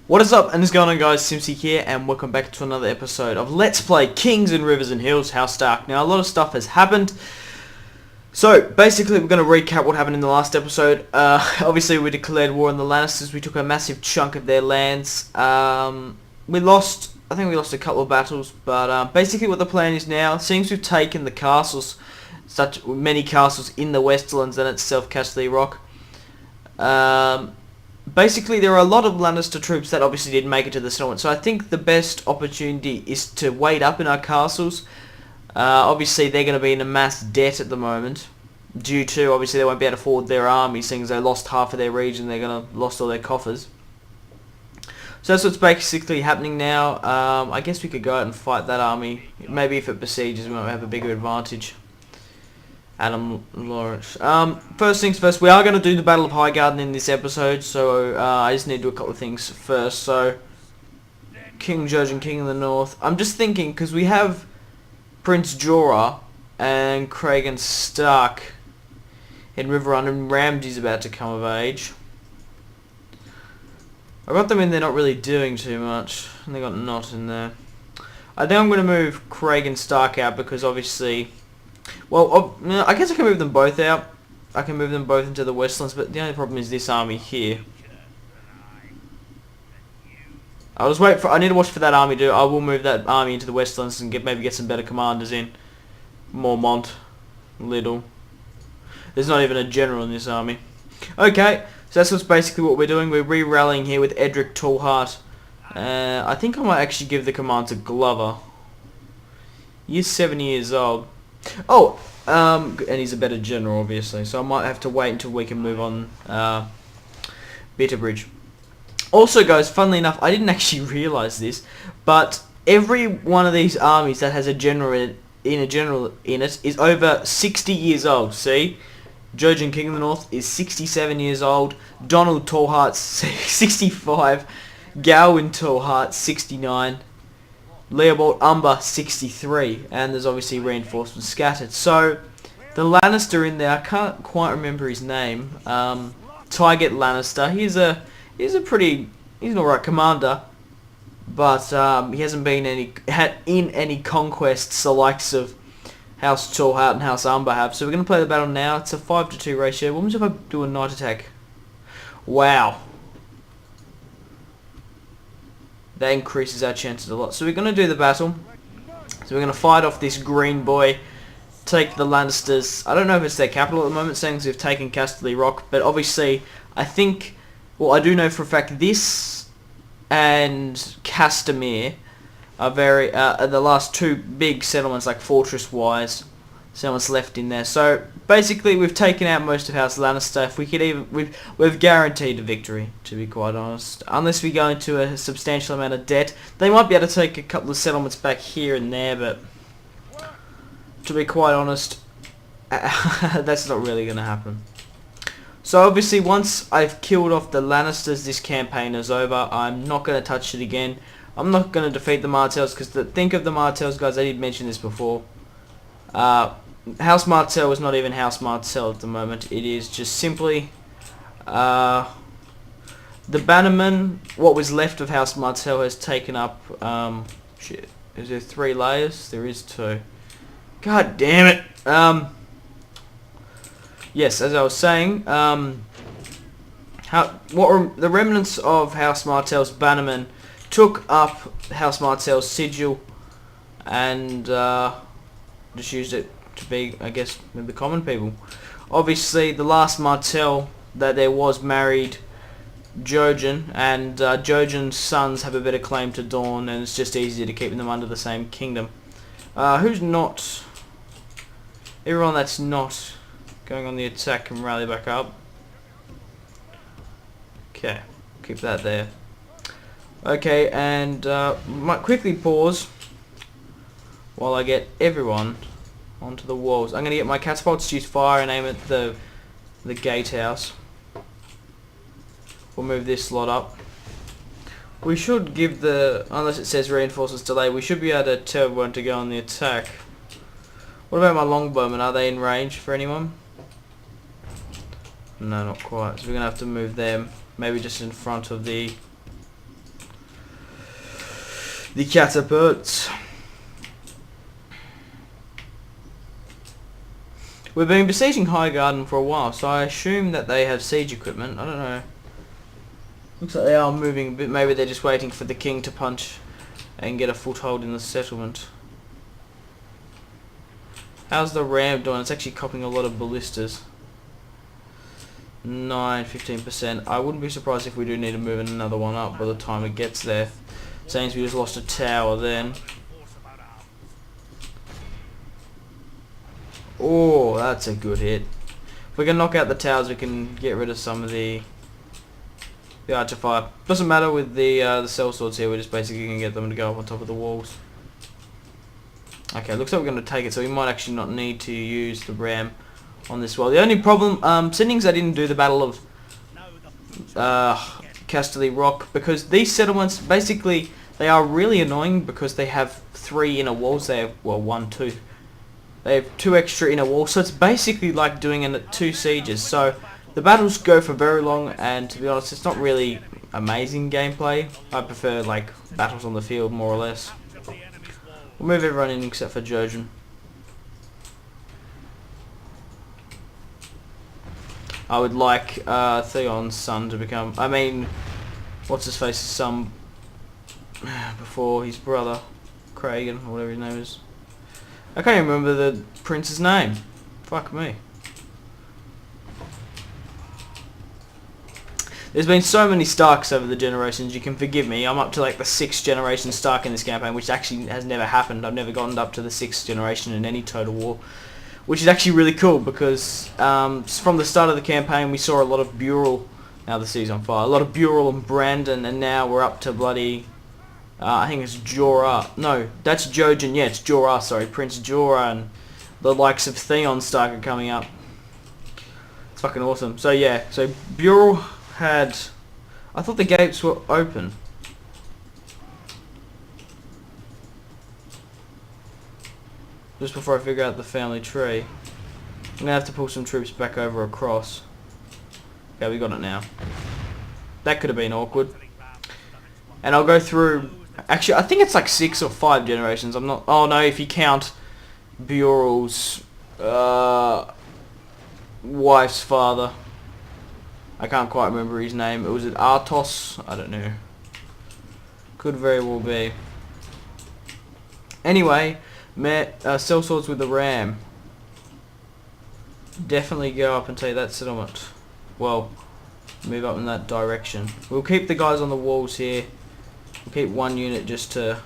What is up and what's going on, guys? Simpzy here and welcome back to another episode of Let's Play Kings and Rivers and Hills House Stark. Now a lot of stuff has happened, so basically we're going to recap what happened in the last episode. Obviously we declared war on the Lannisters. We took a massive chunk of their lands. I think we lost a couple of battles, but basically what the plan is now, seems we've taken the castles, such many castles in the Westerlands and itself, Castle Rock. Basically, there are a lot of Lannister troops that obviously didn't make it to the settlement, so I think the best opportunity is to wait up in our castles. Obviously, they're going to be in a mass debt at the moment, due to, obviously, they won't be able to forward their army, seeing as they lost half of their region, they're going to lost all their coffers. So that's what's basically happening now. I guess we could go out and fight that army. Maybe if it besieges, we might have a bigger advantage. Adam Lawrence. First things first, we are going to do the Battle of Highgarden in this episode, so I just need to do a couple of things first. So, King Jojen, King of the North. I'm just thinking, because we have Prince Jorah and Cragen Stark in Riverrun, and Ramsay's about to come of age. I got them in there not really doing too much, and they got Not in there. I think I'm going to move Cragen Stark out, because obviously... Well, I guess I can move them both out. I can move them both into the Westlands, but the only problem is this army here. I'll just wait for... I need to watch for that army to... I will move that army into the Westlands and maybe get some better commanders in. Mormont. Little. There's not even a general in this army. Okay, so that's basically what we're doing. We're re-rallying here with Edric Tallheart. I think I might actually give the command to Glover. He's 7 years old. Oh, and he's a better general, obviously, so I might have to wait until we can move on Bitterbridge. Also, guys, funnily enough, I didn't actually realise this, but every one of these armies that has a general in it is over 60 years old. See? Jojen, King of the North, is 67 years old. Donald Tallheart, 65. Gawain Tallheart, 69. Leopold Umber, 63, and there's obviously reinforcements scattered. So, the Lannister in there, I can't quite remember his name. Tyget Lannister. He's an alright commander, but he hasn't been in any conquests the likes of House Tallheart and House Umber have. So we're going to play the battle now. It's a 5-to-2 ratio. What happens if I do a night attack? Wow. That increases our chances a lot. So we're going to do the battle. So we're going to fight off this green boy. Take the Lannisters. I don't know if it's their capital at the moment, saying they've taken Castle Rock. But obviously, I think... Well, I do know for a fact this and Castamere are very... the last two big settlements, like fortress-wise. Settlements left in there. So, basically, we've taken out most of House Lannister. If we could even... We've guaranteed a victory, to be quite honest. Unless we go into a substantial amount of debt. They might be able to take a couple of settlements back here and there, but... To be quite honest, that's not really going to happen. So, obviously, once I've killed off the Lannisters, this campaign is over. I'm not going to touch it again. I'm not going to defeat the Martells, because think of the Martells, guys, I did mention this before. House Martell is not even House Martell at the moment. It is just simply the Bannerman. What was left of House Martell has taken up. Shit, is there 3 layers? There is 2. God damn it. Yes, as I was saying, the remnants of House Martell's Bannerman took up House Martell's sigil and just used it to be, I guess, the common people. Obviously, the last Martell that there was married Jojen, and Jojen's sons have a better claim to Dawn, and it's just easier to keep them under the same kingdom. Who's not? Everyone that's not going on the attack can rally back up. Okay, keep that there. Okay, and might quickly pause while I get everyone onto the walls. I'm going to get my catapults to use fire and aim at the gatehouse. We'll move this lot up. We should give unless it says reinforcements delay, we should be able to tell everyone to go on the attack. What about my longbowmen? Are they in range for anyone? No, not quite. So we're going to have to move them. Maybe just in front of the the catapults. We've been besieging Highgarden for a while, so I assume that they have siege equipment. I don't know. Looks like they are moving a bit. Maybe they're just waiting for the king to punch and get a foothold in the settlement. How's the ram doing? It's actually copying a lot of ballistas. 15%. I wouldn't be surprised if we do need to move another one up by the time it gets there. Seems we just lost a tower then. Oh, that's a good hit. If we can knock out the towers, we can get rid of some of the archer fire. Doesn't matter with the cell swords here. We're just basically gonna get them to go up on top of the walls. Okay, looks like we're gonna take it, so we might actually not need to use the ram on this wall. The only problem, settings I didn't do the Battle of Casterly Rock, because these settlements basically they are really annoying because they have 3 inner walls. They have, well, 1, 2. They have 2 extra inner walls, so it's basically like doing 2 sieges. So the battles go for very long, and to be honest, it's not really amazing gameplay. I prefer like battles on the field more or less. We'll move everyone in except for Jojen. I would like Theon's son to become, I mean, what's his face's son before his brother, Kragan, or whatever his name is. I can't even remember the prince's name. Fuck me. There's been so many Starks over the generations, you can forgive me. I'm up to like the 6th generation Stark in this campaign, which actually has never happened. I've never gotten up to the 6th generation in any Total War. Which is actually really cool because from the start of the campaign we saw a lot of Burel. Now the city's on fire. A lot of Burel and Brandon, and now we're up to bloody... I think it's Jorah. No, that's Jojen. Yeah, it's Jorah, sorry. Prince Jorah, and the likes of Theon Stark are coming up. It's fucking awesome. So yeah, so Burel had... I thought the gates were open. Just before I figure out the family tree. I'm going to have to pull some troops back over across. Okay, we got it now. That could have been awkward. And I'll go through... Actually, I think it's like 6 or 5 generations. I'm not... Oh no, if you count Burel's wife's father. I can't quite remember his name. Was it Artos? I don't know. Could very well be. Anyway... cell swords with the ram. Definitely go up and take that settlement. Well, move up in that direction. We'll keep the guys on the walls here. We'll keep 1 unit just to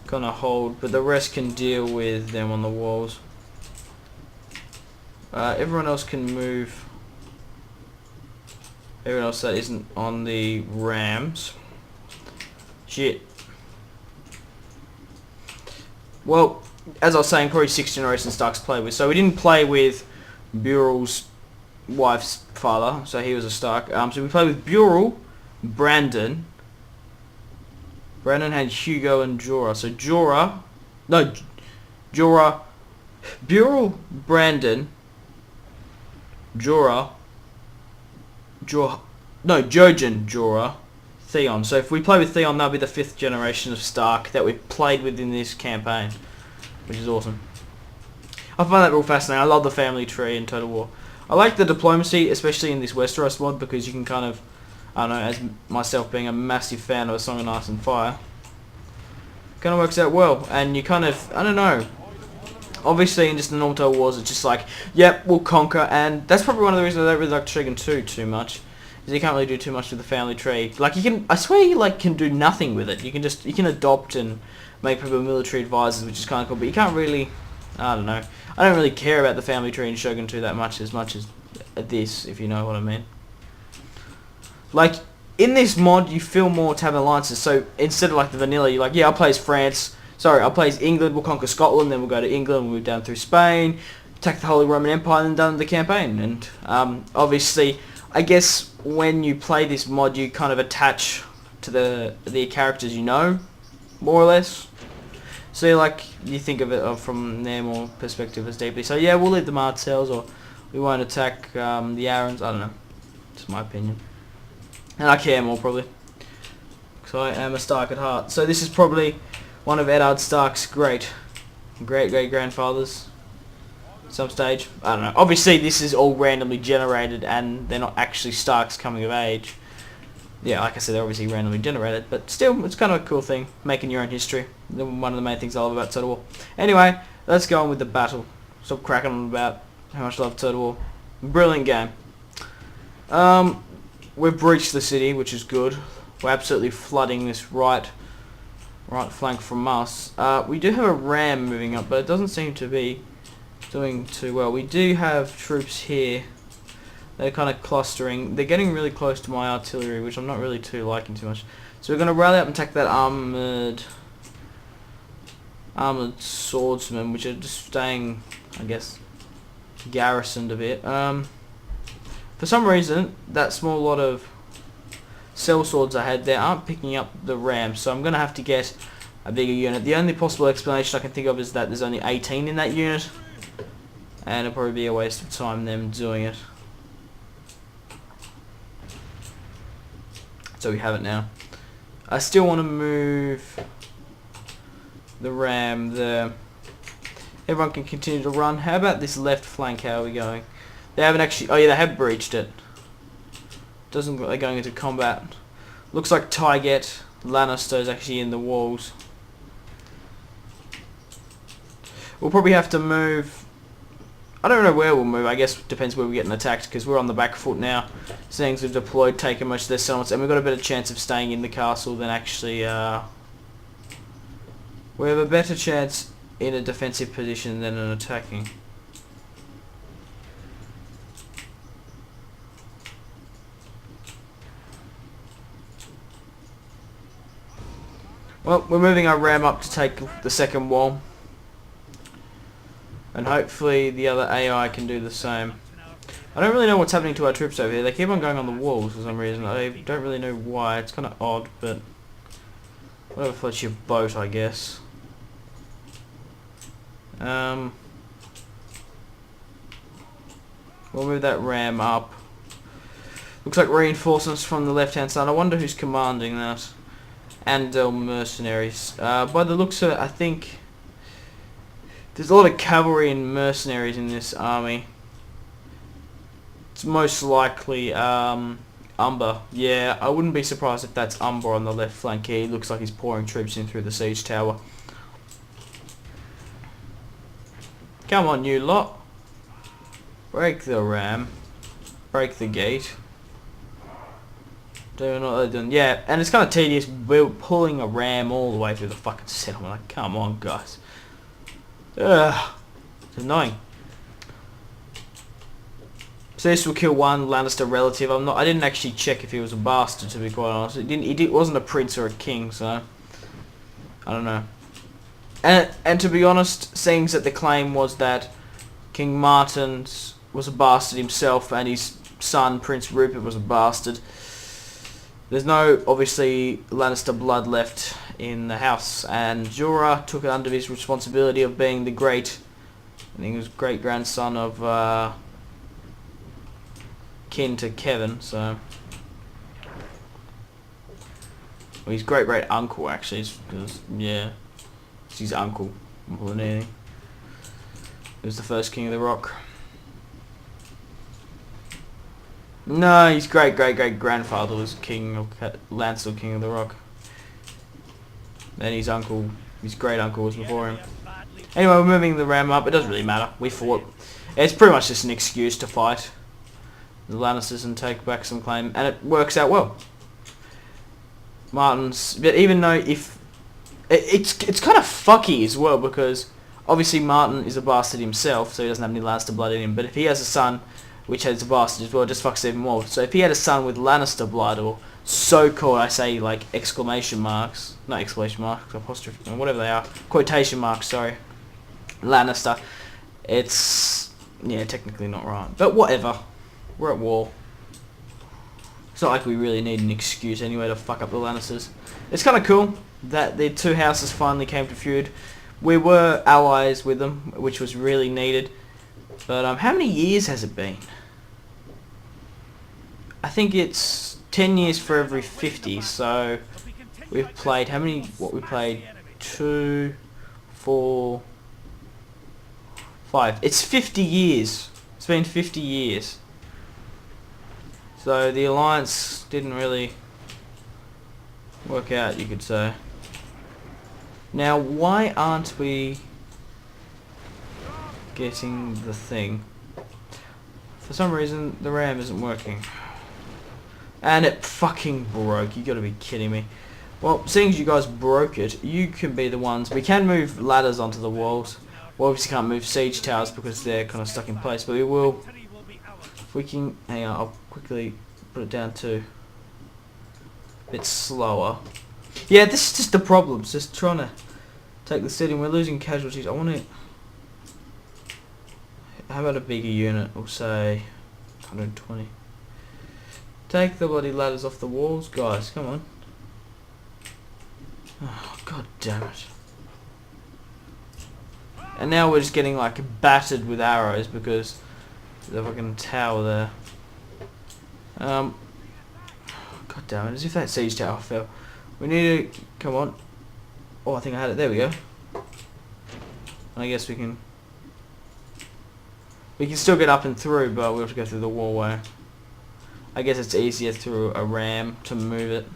kind of hold, but the rest can deal with them on the walls. Everyone else can move. Everyone else that isn't on the rams. Shit. Well, as I was saying, probably 6th generation Starks play with. So we didn't play with Burel's wife's father, so he was a Stark. So we played with Burel, Brandon. Brandon had Hugo and Jorah. So Jorah, Burel, Brandon, Jojen, Jorah, Theon. So if we play with Theon, that'll be the 5th generation of Stark that we've played with in this campaign, which is awesome. I find that real fascinating. I love the family tree in Total War. I like the diplomacy, especially in this Westeros mod, because you can kind of, I don't know, as myself being a massive fan of A Song of Ice and Fire, kind of works out well. And you kind of, I don't know, obviously in just the normal Total Wars, it's just like, yep, we'll conquer, and that's probably one of the reasons I don't really like Trigon 2 too much. You can't really do too much with the family tree. Like you can, I swear you like can do nothing with it. You can adopt and make people military advisors, which is kind of cool. But you can't really, I don't know. I don't really care about the family tree in Shogun 2 that much as this, if you know what I mean. Like in this mod, you feel more to have alliances. So instead of like the vanilla, you're like, yeah, I'll play as France. Sorry, I'll play as England. We'll conquer Scotland, then we'll go to England. We'll move down through Spain, attack the Holy Roman Empire, and then done the campaign. And obviously, I guess when you play this mod, you kind of attach to the characters you know, more or less. So like you think of it from their more perspective as deeply. So yeah, we'll leave the Martells, or we won't attack the Arryns. I don't know. It's my opinion, and I care more probably because So I am a Stark at heart. So this is probably one of Eddard Stark's great grandfathers. Some stage. I don't know. Obviously this is all randomly generated and they're not actually Starks coming of age. Yeah, like I said, they're obviously randomly generated, but still, it's kind of a cool thing, making your own history. One of the main things I love about Total War. Anyway, let's go on with the battle. Stop cracking on about how much I love Total War. Brilliant game. We've breached the city, which is good. We're absolutely flooding this right flank from us. We do have a ram moving up, but it doesn't seem to be doing too well. We do have troops here. They're kind of clustering. They're getting really close to my artillery, which I'm not really liking too much. So we're going to rally up and attack that armoured swordsmen, which are just staying, I guess, garrisoned a bit. For some reason, that small lot of sellswords I had there aren't picking up the ram, so I'm going to have to get a bigger unit. The only possible explanation I can think of is that there's only 18 in that unit, and it'll probably be a waste of time them doing it. So we have it now. I still want to move the ram there. Everyone can continue to run. How about this left flank? How are we going? They haven't actually... Oh yeah, they have breached it. Doesn't look like they're going into combat. Looks like Tyget Lannister is actually in the walls. We'll probably have to move... I don't know where we'll move. I guess it depends where we're getting attacked, because we're on the back foot now. Seeing as we've deployed, taken most of their settlements, and we've got a better chance of staying in the castle than actually... we have a better chance in a defensive position than an attacking. Well, we're moving our ram up to take the second wall. And hopefully the other AI can do the same. I don't really know what's happening to our troops over here. They keep on going on the walls for some reason. I don't really know why. It's kind of odd, but... whatever floats your boat, I guess. We'll move that ram up. Looks like reinforcements from the left-hand side. I wonder who's commanding that. Andel mercenaries. By the looks of it, I think... there's a lot of cavalry and mercenaries in this army. It's most likely Umber. Yeah, I wouldn't be surprised if that's Umber on the left flank here. He looks like he's pouring troops in through the siege tower. Come on, you lot. Break the ram. Break the gate. Doing what they're doing. Yeah, and it's kind of tedious. We're pulling a ram all the way through the fucking settlement. Like, come on, guys. Ugh, it's annoying. So this will kill one Lannister relative. I didn't actually check if he was a bastard, to be quite honest. He wasn't a prince or a king, so I don't know. And to be honest, seeing that the claim was that King Martin was a bastard himself and his son Prince Rupert was a bastard. There's no obviously Lannister blood left in the house, and Jorah took it under his responsibility of being the great, I think he was great grandson of kin to Kevin, so well, his great great uncle actually, because yeah, it's his uncle more than anything. He was the first king of the Rock. No, his great great great grandfather was king of Lancel, king of the Rock. Then his uncle, his great uncle was before him. Anyway, we're moving the ram up. It doesn't really matter. We fought. It's pretty much just an excuse to fight the Lannisters and take back some claim, and it works out well. Martin's, but even though if it's kind of fucky as well, because obviously Martin is a bastard himself, so he doesn't have any Lannister blood in him. But if he has a son which has a bastard as well, it just fucks even more. So if he had a son with Lannister blood, or so-called, I say like exclamation marks, not exclamation marks, apostrophe, whatever they are, quotation marks, sorry, Lannister, it's, yeah, technically not right. But whatever, we're at war. It's not like we really need an excuse anyway to fuck up the Lannisters. It's kind of cool that the two houses finally came to feud. We were allies with them, which was really needed. But how many years has it been? I think it's 10 years for every 50, so We've played, how many, what we played? 2, 4, 5. It's 50 years. It's been 50 years. So the alliance didn't really work out, you could say. Now, why aren't we getting the thing? For some reason, the RAM isn't working. And it fucking broke. You gotta be kidding me. Well, seeing as you guys broke it, you can be the ones. We can move ladders onto the walls. We obviously can't move siege towers because they're kind of stuck in place, but we will. If we can, hang on, I'll quickly put it down to a bit slower. Yeah, this is just the problem. It's just trying to take the city. We're losing casualties. I want to. How about a bigger unit? We'll say 120. Take the bloody ladders off the walls, guys. Come on. Oh, god damn it. And now we're just getting like battered with arrows because the fucking tower there. God damn it, as if that siege tower fell. We need to, come on. Oh, I think I had it, there we go. I guess we can still get up and through, but we have to go through the wallway. I guess it's easier through a ram to move it,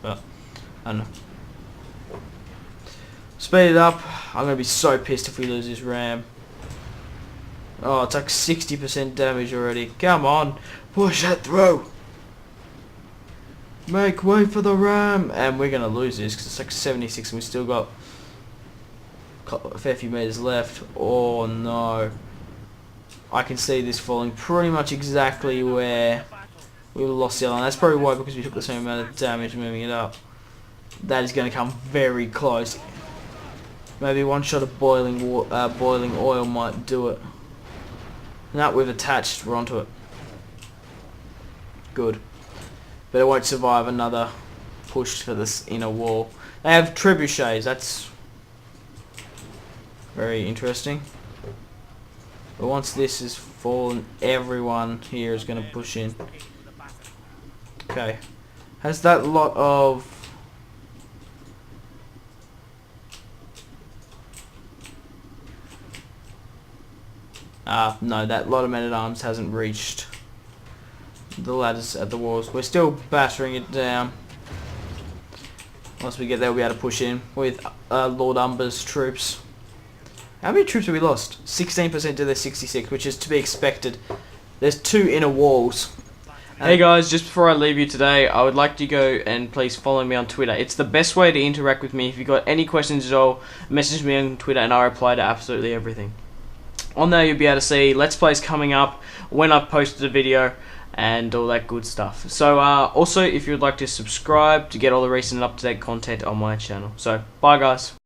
but I don't know. Speed it up. I'm gonna be so pissed if we lose this ram. Oh, it's like 60% damage already. Come on, push it through. Make way for the ram, and we're gonna lose this because it's like 76, and we still got a fair few meters left. Oh no! I can see this falling pretty much exactly where we lost the other one. That's probably why, because we took the same amount of damage moving it up. That is going to come very close. Maybe one shot of boiling oil might do it. Now we've attached, we're onto it. Good. But it won't survive another push for this inner wall. They have trebuchets, that's very interesting. But once this is fallen, everyone here is going to push in. Okay. Has that lot of... no, that lot of men-at-arms hasn't reached the ladders at the walls. We're still battering it down. Once we get there, we'll be able to push in with Lord Umber's troops. How many troops have we lost? 16% to their 66, which is to be expected. There's 2 inner walls. Hey guys, just before I leave you today, I would like to go and please follow me on Twitter. It's the best way to interact with me. If you've got any questions at all, message me on Twitter and I reply to absolutely everything. On there you'll be able to see Let's Plays coming up, when I've posted a video, and all that good stuff. So also, if you'd like to subscribe to get all the recent and up-to-date content on my channel. So, bye guys.